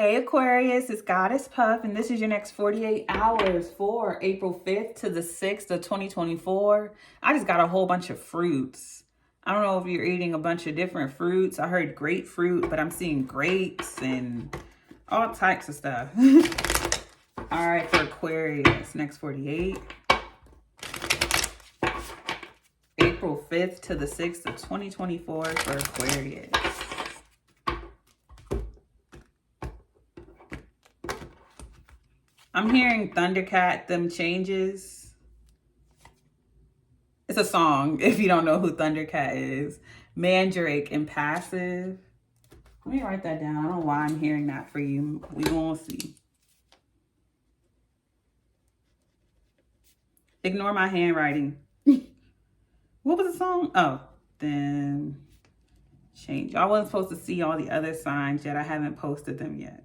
Hey Aquarius, it's Goddess Puff, and this is your next 48 hours for April 5th to the 6th of 2024. I just got a whole bunch of fruits. I don't know if you're eating a bunch of different fruits. I heard grapefruit, but I'm seeing grapes and all types of stuff. All right, for Aquarius, next 48. April 5th to the 6th of 2024 for Aquarius. I'm hearing Thundercat, Them Changes. It's a song, if you don't know who Thundercat is. Mandrake and Passive. Let me write that down. I don't know why I'm hearing that for you. We gonna see. Ignore my handwriting. What was the song? Oh, Then Change. I wasn't supposed to see all the other signs yet. I haven't posted them yet.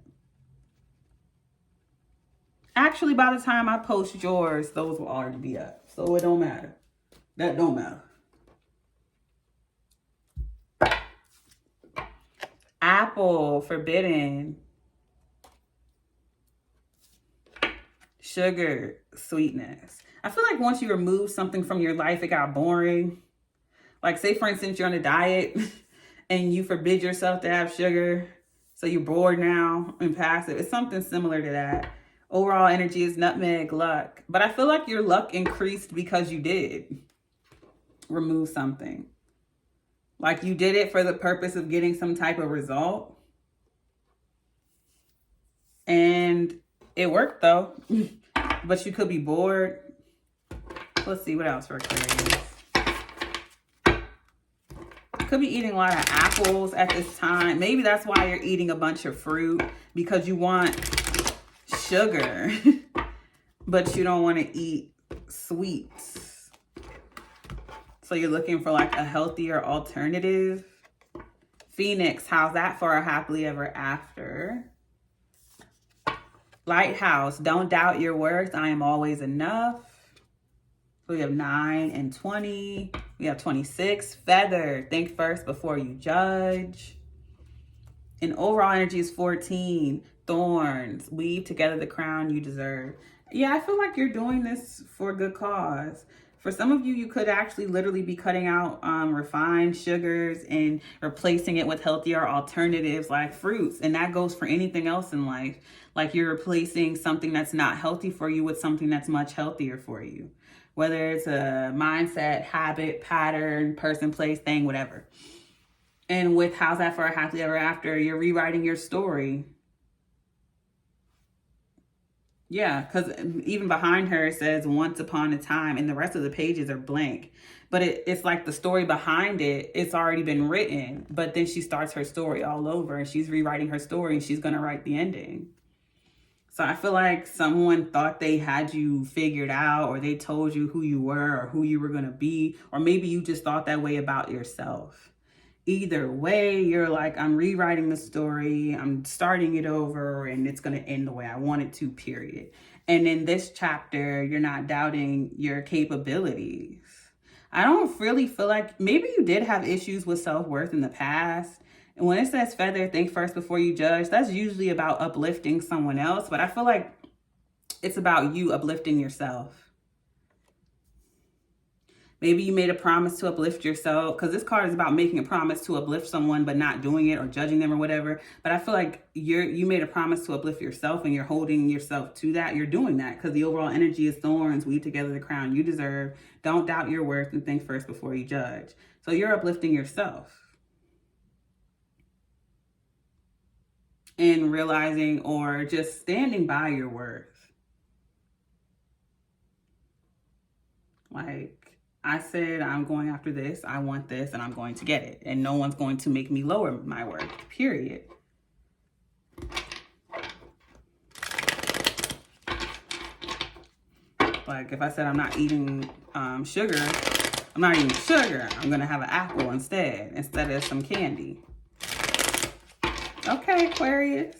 Actually, by the time I post yours, those will already be up. So it don't matter. That don't matter. Apple, Forbidden. Sugar, Sweetness. I feel like once you remove something from your life, it got boring. Like, say, for instance, you're on a diet and you forbid yourself to have sugar. So you're bored now and passive. It's something similar to that. Overall energy is Nutmeg, Luck. But I feel like your luck increased because you did remove something. Like you did it for the purpose of getting some type of result. And it worked though. But you could be bored. Let's see what else for Aquarius. Could be eating a lot of apples at this time. Maybe that's why you're eating a bunch of fruit, because you want sugar, but you don't want to eat sweets. So you're looking for like a healthier alternative. Phoenix, how's that for a happily ever after? Lighthouse, don't doubt your worth. I am always enough. So we have 9 and 20. We have 26. Feather, think first before you judge. And overall energy is 14. Thorns, weave together the crown you deserve. Yeah, I feel like you're doing this for a good cause. For some of you, you could actually literally be cutting out refined sugars and replacing it with healthier alternatives like fruits. And that goes for anything else in life. Like you're replacing something that's not healthy for you with something that's much healthier for you. Whether it's a mindset, habit, pattern, person, place, thing, whatever. And with how's that for a happily ever after, you're rewriting your story. Yeah, because even behind her it says once upon a time, and the rest of the pages are blank. But it's like the story behind it, it's already been written. But then she starts her story all over and she's rewriting her story and she's going to write the ending. So I feel like someone thought they had you figured out, or they told you who you were or who you were going to be. Or maybe you just thought that way about yourself. Either way, you're like, I'm rewriting the story, I'm starting it over, and it's going to end the way I want it to, period. And in this chapter, you're not doubting your capabilities. I don't really feel like, maybe you did have issues with self-worth in the past. And when it says feather, think first before you judge, that's usually about uplifting someone else. But I feel like it's about you uplifting yourself. Maybe you made a promise to uplift yourself, because this card is about making a promise to uplift someone but not doing it or judging them or whatever. But I feel like you made a promise to uplift yourself and you're holding yourself to that. You're doing that because the overall energy is thorns, weave together the crown you deserve. Don't doubt your worth and think first before you judge. So you're uplifting yourself. And realizing or just standing by your worth. Like, I said, I'm going after this, I want this, and I'm going to get it. And no one's going to make me lower my worth, period. Like, if I said I'm not eating sugar, I'm not eating sugar. I'm going to have an apple instead of some candy. Okay, Aquarius.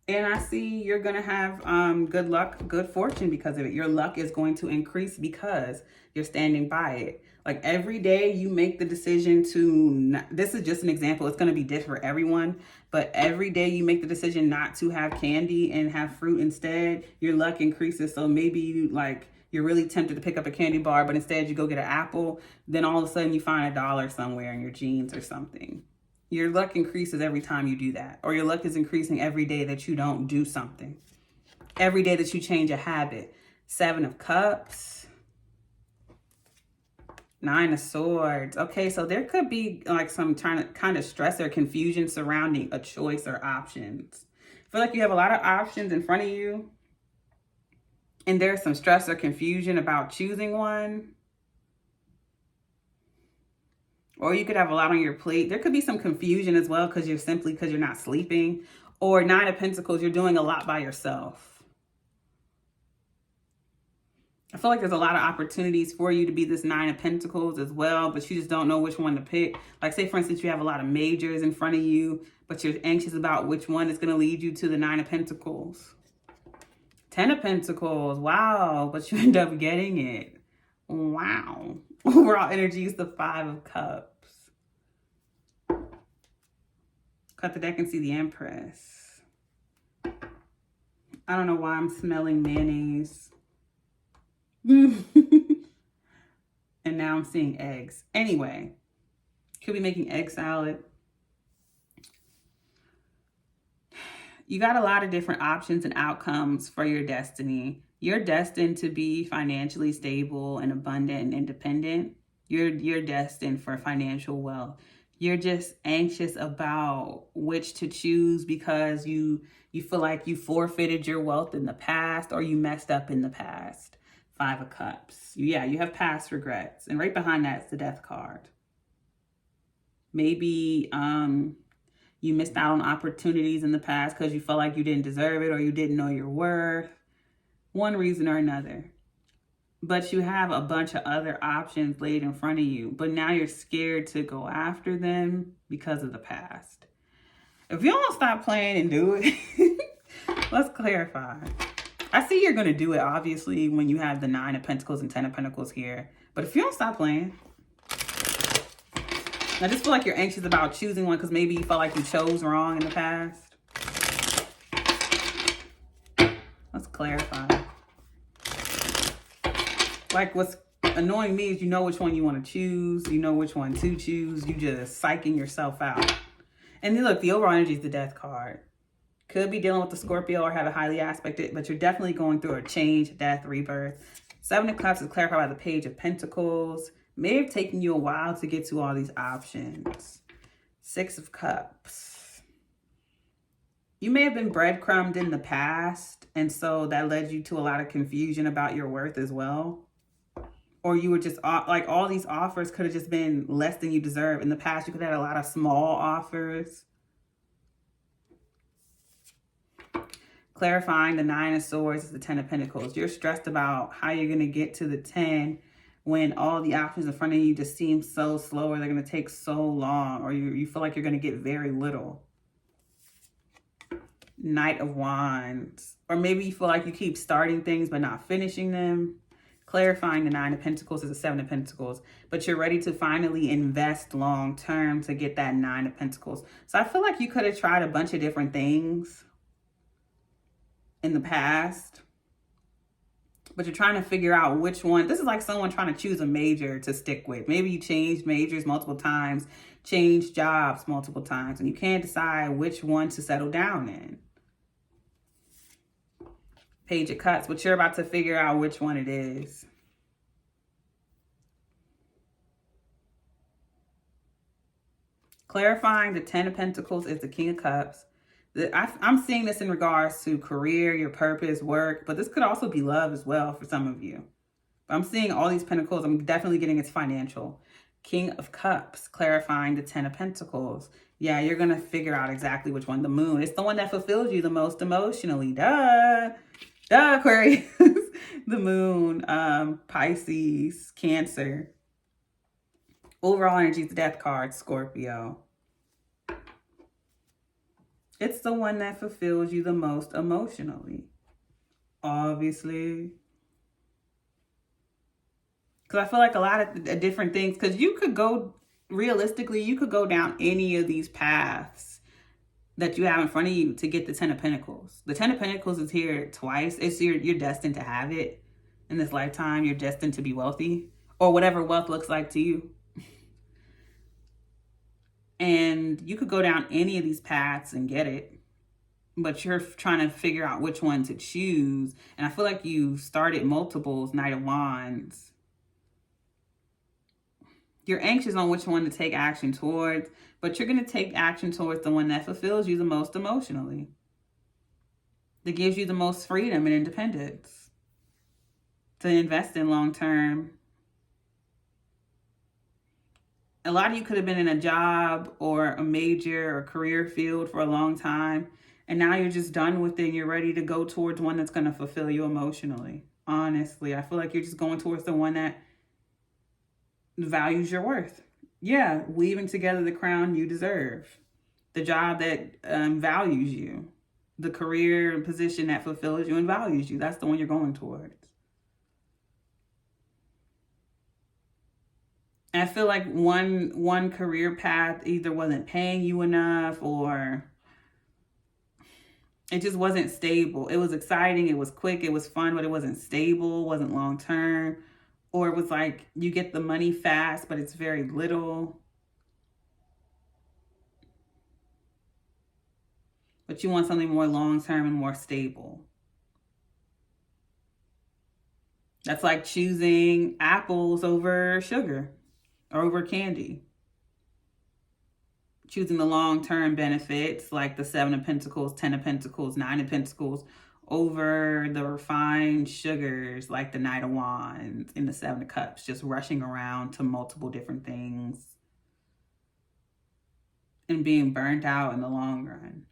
And I see you're going to have good luck, good fortune because of it. Your luck is going to increase because you're standing by it. Like every day you make the decision to, this is just an example. It's going to be different for everyone. But every day you make the decision not to have candy and have fruit instead, your luck increases. So maybe you're really tempted to pick up a candy bar, but instead you go get an apple. Then all of a sudden you find $1 somewhere in your jeans or something. Your luck increases every time you do that. Or your luck is increasing every day that you don't do something. Every day that you change a habit. 7 of Cups. 9 of Swords. Okay, so there could be like some kind of stress or confusion surrounding a choice or options. I feel like you have a lot of options in front of you. And there's some stress or confusion about choosing one. Or you could have a lot on your plate. There could be some confusion as well because you're not sleeping. Or 9 of Pentacles, you're doing a lot by yourself. I feel like there's a lot of opportunities for you to be this 9 of Pentacles as well, but you just don't know which one to pick. Like say, for instance, you have a lot of majors in front of you, but you're anxious about which one is going to lead you to the 9 of Pentacles. 10 of Pentacles, wow, but you end up getting it. Wow. Overall energy is the 5 of Cups. Cut the deck and see the Empress. I don't know why I'm smelling mayonnaise. And now I'm seeing eggs. Anyway, could be making egg salad. You got a lot of different options and outcomes for your destiny. You're destined to be financially stable and abundant and independent. You're destined for financial wealth. You're just anxious about which to choose because you feel like you forfeited your wealth in the past or you messed up in the past. 5 of Cups. Yeah, you have past regrets. And right behind that is the Death card. Maybe you missed out on opportunities in the past because you felt like you didn't deserve it or you didn't know your worth. One reason or another. But you have a bunch of other options laid in front of you. But now you're scared to go after them because of the past. If you don't stop playing and do it, let's clarify. I see you're going to do it, obviously, when you have the 9 of Pentacles and 10 of Pentacles here. But if you don't stop playing, I just feel like you're anxious about choosing one because maybe you felt like you chose wrong in the past. Let's clarify. Like what's annoying me is you know which one you want to choose. You know which one to choose. You just psyching yourself out. And then look, the overall energy is the Death card. Could be dealing with the Scorpio or have a highly aspected, but you're definitely going through a change, death, rebirth. 7 of Cups is clarified by the Page of Pentacles. May have taken you a while to get to all these options. 6 of Cups. You may have been breadcrumbed in the past, and so that led you to a lot of confusion about your worth as well. Or you were just like all these offers could have just been less than you deserve. In the past, you could have had a lot of small offers. Clarifying the 9 of Swords is the 10 of Pentacles. You're stressed about how you're going to get to the 10 when all the options in front of you just seem so slow or they're going to take so long or you feel like you're going to get very little. Knight of Wands. Or maybe you feel like you keep starting things but not finishing them. Clarifying the 9 of Pentacles is the 7 of Pentacles. But you're ready to finally invest long term to get that 9 of Pentacles. So I feel like you could have tried a bunch of different things in the past, but you're trying to figure out which one. This is like someone trying to choose a major to stick with. Maybe you changed majors multiple times, changed jobs multiple times, and you can't decide which one to settle down in. Page of Cups, but you're about to figure out which one it is. Clarifying the 10 of Pentacles is the King of Cups. I'm seeing this in regards to career, your purpose, work, but this could also be love as well for some of you. But I'm seeing all these pentacles. I'm definitely getting it's financial. King of Cups, clarifying the 10 of Pentacles. Yeah, you're going to figure out exactly which one. The Moon. It's the one that fulfills you the most emotionally. Duh. Duh, Aquarius. The Moon, Pisces, Cancer. Overall energy is the Death card, Scorpio. It's the one that fulfills you the most emotionally. Obviously. Because I feel like a lot of different things, because you could go, realistically, you could go down any of these paths that you have in front of you to get the 10 of Pentacles. The 10 of Pentacles is here twice. It's you're destined to have it in this lifetime. You're destined to be wealthy, or whatever wealth looks like to you. And you could go down any of these paths and get it, but you're trying to figure out which one to choose. And I feel like you started multiples, Knight of Wands. You're anxious on which one to take action towards, but you're going to take action towards the one that fulfills you the most emotionally, that gives you the most freedom and independence to invest in long term. A lot of you could have been in a job or a major or career field for a long time, and now you're just done with it and you're ready to go towards one that's going to fulfill you emotionally. Honestly, I feel like you're just going towards the one that values your worth. Yeah, weaving together the crown you deserve. The job that values you. The career and position that fulfills you and values you. That's the one you're going towards. And I feel like one career path either wasn't paying you enough, or it just wasn't stable. It was exciting, it was quick, it was fun, but it wasn't stable, wasn't long term. Or it was like you get the money fast, but it's very little. But you want something more long term and more stable. That's like choosing apples over sugar or over candy. Choosing the long-term benefits like the 7 of Pentacles, 10 of Pentacles, 9 of Pentacles over the refined sugars like the Knight of Wands and the 7 of Cups, just rushing around to multiple different things and being burnt out in the long run.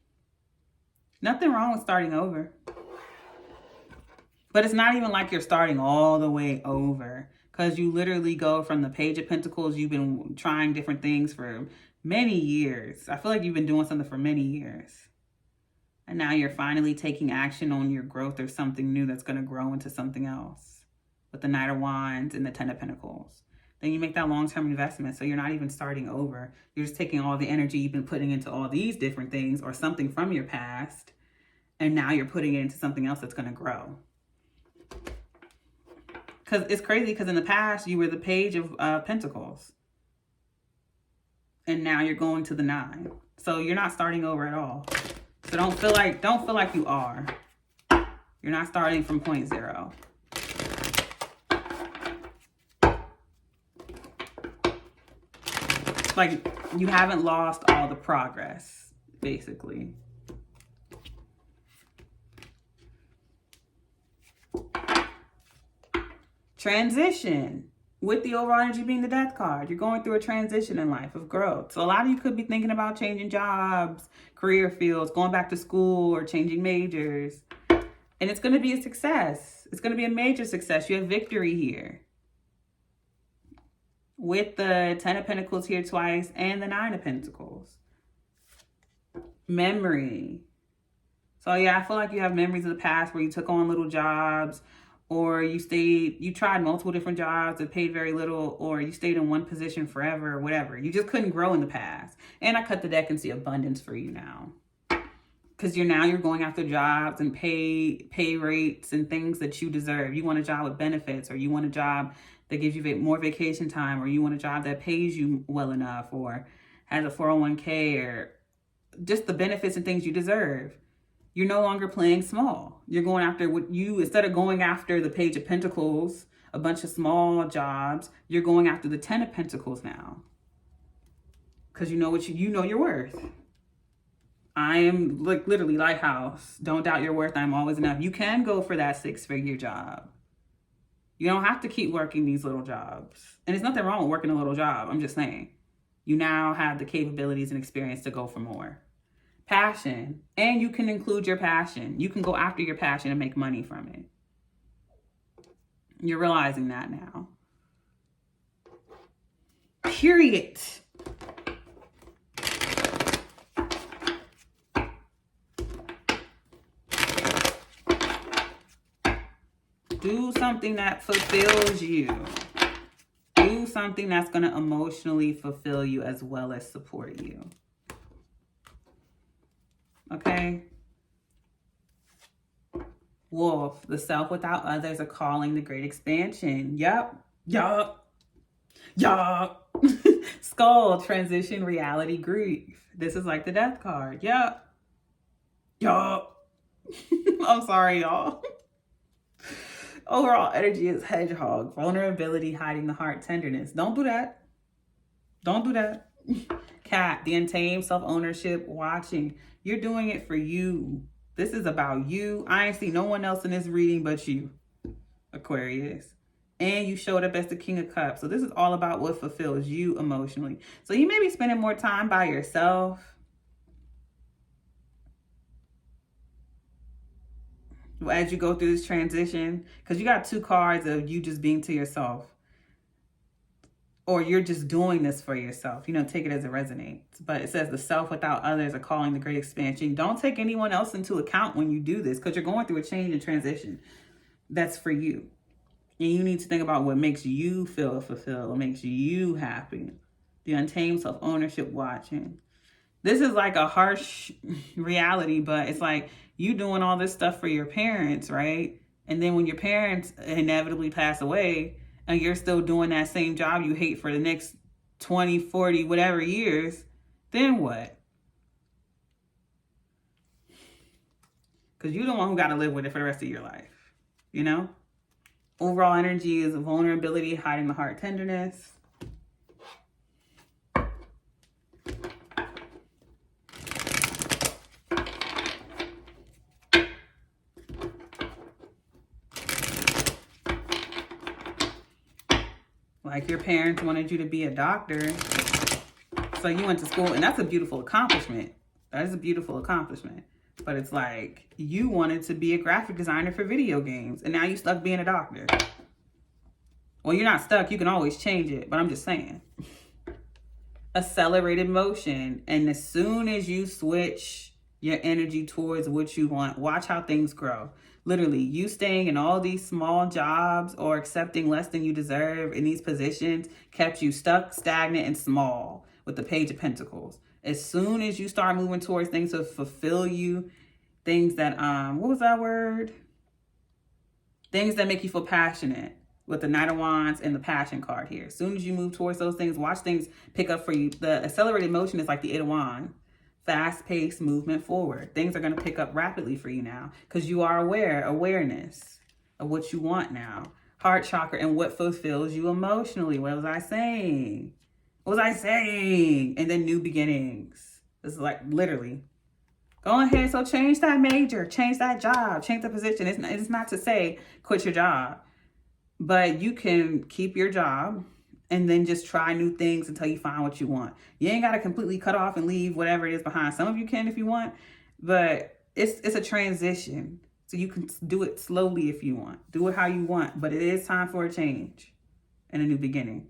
Nothing wrong with starting over. But it's not even like you're starting all the way over, because you literally go from the Page of Pentacles. You've been trying different things for many years. I feel like you've been doing something for many years. And now you're finally taking action on your growth or something new that's going to grow into something else. With the Knight of Wands and the 10 of Pentacles. Then you make that long-term investment. So you're not even starting over. You're just taking all the energy you've been putting into all these different things or something from your past. And now you're putting it into something else that's going to grow. Because it's crazy, because in the past you were the Page of Pentacles. And now you're going to the 9. So you're not starting over at all. So don't feel like you are. You're not starting from point zero. Like you haven't lost all the progress, basically. Transition. With the overall energy being the Death card, you're going through a transition in life of growth. So a lot of you could be thinking about changing jobs, career fields, going back to school, or changing majors. And it's going to be a success. It's going to be a major success. You have victory here. With the 10 of Pentacles here twice and the 9 of Pentacles. Memory. So yeah, I feel like you have memories of the past where you took on little jobs, or you tried multiple different jobs that paid very little, or you stayed in one position forever, or whatever. You just couldn't grow in the past. And I cut the deck and see abundance for you now. Because you're going after jobs and pay rates and things that you deserve. You want a job with benefits, or you want a job that gives you more vacation time, or you want a job that pays you well enough, or has a 401k, or just the benefits and things you deserve. You're no longer playing small. You're going after instead of going after the Page of Pentacles, a bunch of small jobs, you're going after the 10 of Pentacles now. Because you know your worth. I am like literally lighthouse. Don't doubt your worth. I'm always enough. You can go for that 6-figure job. You don't have to keep working these little jobs. And there's nothing wrong with working a little job. I'm just saying. You now have the capabilities and experience to go for more. Passion. And you can include your passion. You can go after your passion and make money from it. You're realizing that now. Period. Do something that fulfills you. Do something that's going to emotionally fulfill you as well as support you. Okay? Wolf, the self without others, a calling, the great expansion. Yup. Skull, transition, reality, grief. This is like the death card. Yup. I'm sorry, y'all. Overall energy is hedgehog, vulnerability, hiding the heart, tenderness. Don't do that. Don't do that. Cat, the untamed, self-ownership, watching. You're doing it for you. This is about you. I ain't see no one else in this reading but you, Aquarius. And you showed up as the King of Cups. So this is all about what fulfills you emotionally. So you may be spending more time by yourself. As you go through this transition, because you got two cards of you just being to yourself, or you're just doing this for yourself. You know, take it as it resonates. But it says the self without others are calling the great expansion. Don't take anyone else into account when you do this, because you're going through a change and transition. That's for you. And you need to think about what makes you feel fulfilled, what makes you happy. The untamed self-ownership, watching. This is like a harsh reality, but it's like you doing all this stuff for your parents, right? And then when your parents inevitably pass away and you're still doing that same job you hate for the next 20, 40, whatever years, then what? Because you're the one who got to live with it for the rest of your life, you know? Overall energy is vulnerability, hiding the heart, tenderness. Like your parents wanted you to be a doctor, so you went to school, and that's a beautiful accomplishment. That is a beautiful accomplishment. But it's like you wanted to be a graphic designer for video games, and now you stuck being a doctor. Well, you're not stuck. You can always change it, but I'm just saying. Accelerated motion, and as soon as you switch your energy towards what you want, watch how things grow. Literally, you staying in all these small jobs or accepting less than you deserve in these positions kept you stuck, stagnant, and small with the Page of Pentacles. As soon as you start moving towards things to fulfill you, things that, what was that word? Things that make you feel passionate with the Knight of Wands and the Passion card here. As soon as you move towards those things, watch things pick up for you. The accelerated motion is like the Eight of Wands. Fast-paced movement forward. Things are going to pick up rapidly for you now because you are awareness of what you want now. Heart chakra and what fulfills you emotionally. What was I saying? What was I saying? And then new beginnings. This is like literally. Go ahead. So change that major, change that job, change the position. It's not to say quit your job, but you can keep your job and then just try new things until you find what you want. You ain't got to completely cut off and leave whatever it is behind. Some of you can if you want, but it's a transition. So you can do it slowly if you want. Do it how you want, but it is time for a change and a new beginning.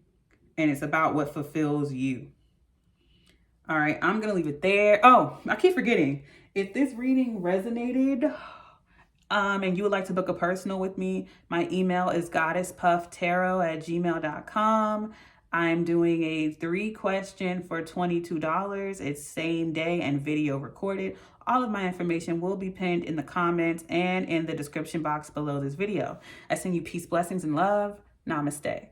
And it's about what fulfills you. All right, I'm going to leave it there. Oh, I keep forgetting. If this reading resonated, and you would like to book a personal with me, my email is goddesspufftarot@gmail.com. I'm doing a 3-question for $22. It's same day and video recorded. All of my information will be pinned in the comments and in the description box below this video. I send you peace, blessings, and love. Namaste.